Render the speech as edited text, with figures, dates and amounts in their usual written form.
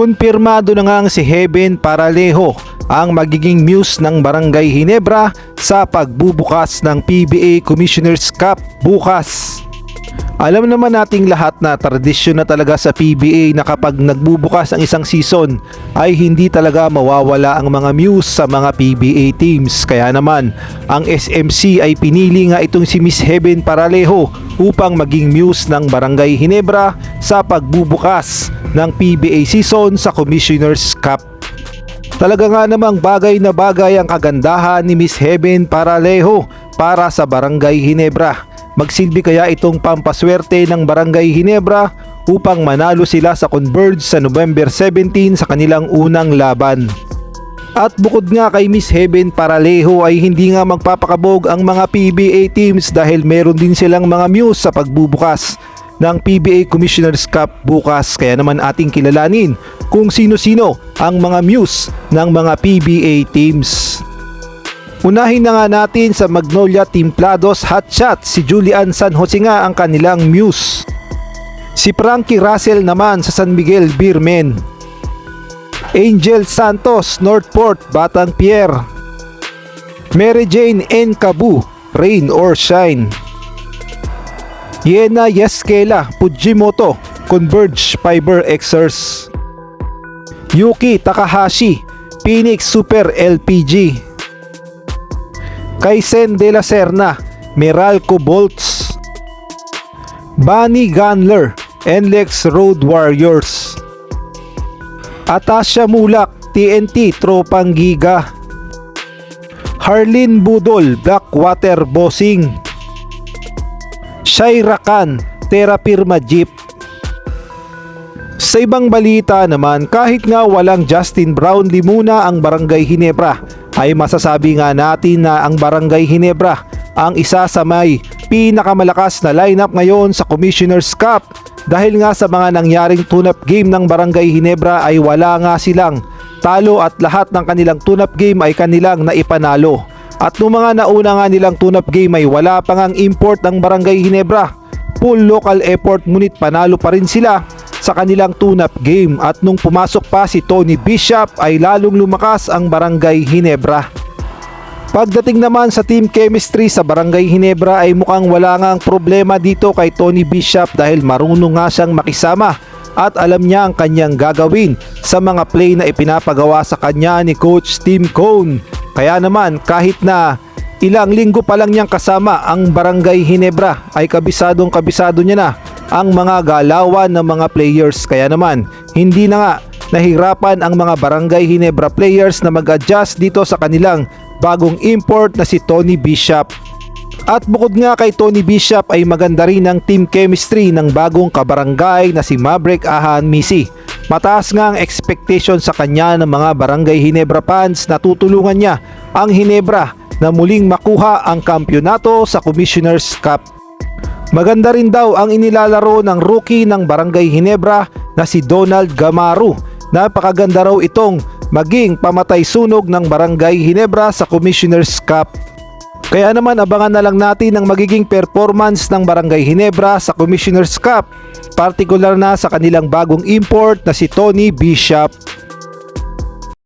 Kumpirmado na ngang si Heaven Paralejo ang magiging muse ng Barangay Ginebra sa pagbubukas ng PBA Commissioner's Cup bukas. Alam naman nating lahat na tradisyon na talaga sa PBA na kapag nagbubukas ang isang season ay hindi talaga mawawala ang mga muse sa mga PBA teams. Kaya naman ang SMC ay pinili nga itong si Miss Heaven Paralejo upang maging muse ng Barangay Ginebra sa pagbubukas ng PBA season sa Commissioner's Cup. Talaga nga namang bagay na bagay ang kagandahan ni Miss Heaven Paralejo para sa Barangay Ginebra. Magsilbi kaya itong pampaswerte ng Barangay Ginebra upang manalo sila sa Converge sa November 17 sa kanilang unang laban. At bukod nga kay Miss Heaven Paralejo ay hindi nga magpapakabog ang mga PBA teams dahil meron din silang mga muse sa pagbubukas ng PBA Commissioner's Cup bukas. Kaya naman ating kilalanin kung sino-sino ang mga muse ng mga PBA teams. Unahin na nga natin sa Magnolia Templados Hotshot, si Julian San Jose nga ang kanilang muse. Si Frankie Russell naman sa San Miguel Beermen. Angel Santos, Northport, Batang Pierre. Mary Jane N. Cabu, Rain or Shine. Yena Yeskela, Fujimoto, Converge Fiber Xers. Yuki Takahashi, Phoenix Super LPG. Kaisen de la Serna, Meralco Bolts. Bunny Gunler, NLEX Road Warriors. Atasha Mulak, TNT Tropang Giga. Harlin Budol, Blackwater Bossing. Shaira Khan, Terra Firma Jeep. Sa ibang balita naman, kahit nga walang Justin Brownlee muna ang Barangay Ginebra, ay masasabi nga natin na ang Barangay Ginebra ang isa sa may pinakamalakas na lineup ngayon sa Commissioner's Cup dahil nga sa mga nangyaring tune-up game ng Barangay Ginebra ay wala nga silang talo at lahat ng kanilang tune-up game ay kanilang naipanalo. At nung mga nauna nga nilang tune-up game ay wala pang ang import ng Barangay Ginebra. Full local effort ngunit panalo pa rin sila sa kanilang tune-up game at nung pumasok pa si Tony Bishop ay lalong lumakas ang Barangay Ginebra. Pagdating naman sa team chemistry sa Barangay Ginebra ay mukhang wala nga ang problema dito kay Tony Bishop dahil marunong nga siyang makisama at alam niya ang kanyang gagawin sa mga play na ipinapagawa sa kanya ni Coach Tim Cone. Kaya naman kahit na ilang linggo pa lang niyang kasama ang Barangay Ginebra ay kabisado niya na ang mga galawan ng mga players. Kaya naman hindi na nga nahirapan ang mga Barangay Ginebra players na mag-adjust dito sa kanilang bagong import na si Tony Bishop. At bukod nga kay Tony Bishop ay maganda rin ang team chemistry ng bagong kabarangay na si Maverick Ahan Misi. Mataas nga ang expectation sa kanya ng mga Barangay Ginebra fans na tutulungan niya ang Ginebra na muling makuha ang kampyonato sa Commissioner's Cup. Maganda rin daw ang inilalaro ng rookie ng Barangay Ginebra na si Donald Gamaru. Napakaganda raw itong maging pamatay sunog ng Barangay Ginebra sa Commissioner's Cup. Kaya naman abangan na lang natin ang magiging performance ng Barangay Ginebra sa Commissioner's Cup, partikular na sa kanilang bagong import na si Tony Bishop.